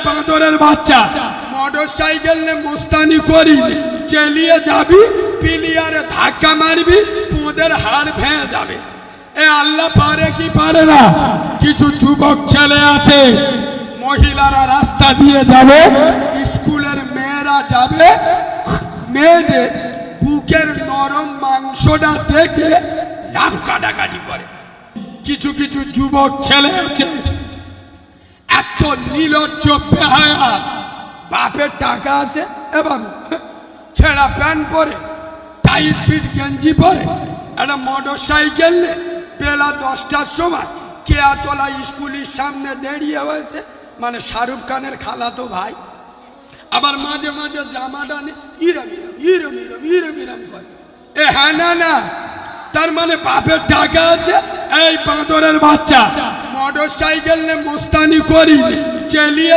বাঁদরের বাচ্চা motor cycle নিয়ে মোস্তানি করি চালিয়ে যাবি, পিলিয়ারে ধাক্কা মারবি, পোঁদের হাড় ভেঙে যাবে। এ আল্লাহ পারে কি পারে না? কিছু যুবক ছেলে আছে, মহিলারা রাস্তা দিয়ে যাবে, স্কুলের মেয়েরা যাবে, মেয়েদের বুকের নরম মাংসটা দেখে লাভ কাটাকাটি করে। কিছু কিছু যুবক ছেলে আছে এত নির্লজ্জ বেহায়া, বাপের টাকা আছে এবং ছেঁড়া প্যান্ট পরে, টাইট ফিট গেঞ্জি পরে, একটা মোটর সাইকেল নিয়ে বেলা 10টার সময় কেয়াতলা স্কুলের সামনে দাঁড়িয়ে হয়েছে, মানে শাহরুখ খানের খালাতো ভাই। আবার মাঝে মাঝে জামাটা নিয়ে ইরম ইরম ইরম ইরম ইরম করে। এ হ্যাঁ না, তার মানে বাপের টাকা আছে। এই বাঁদরের বাচ্চা মোটর সাইকেল নিয়ে মোস্তানি করি চালিয়ে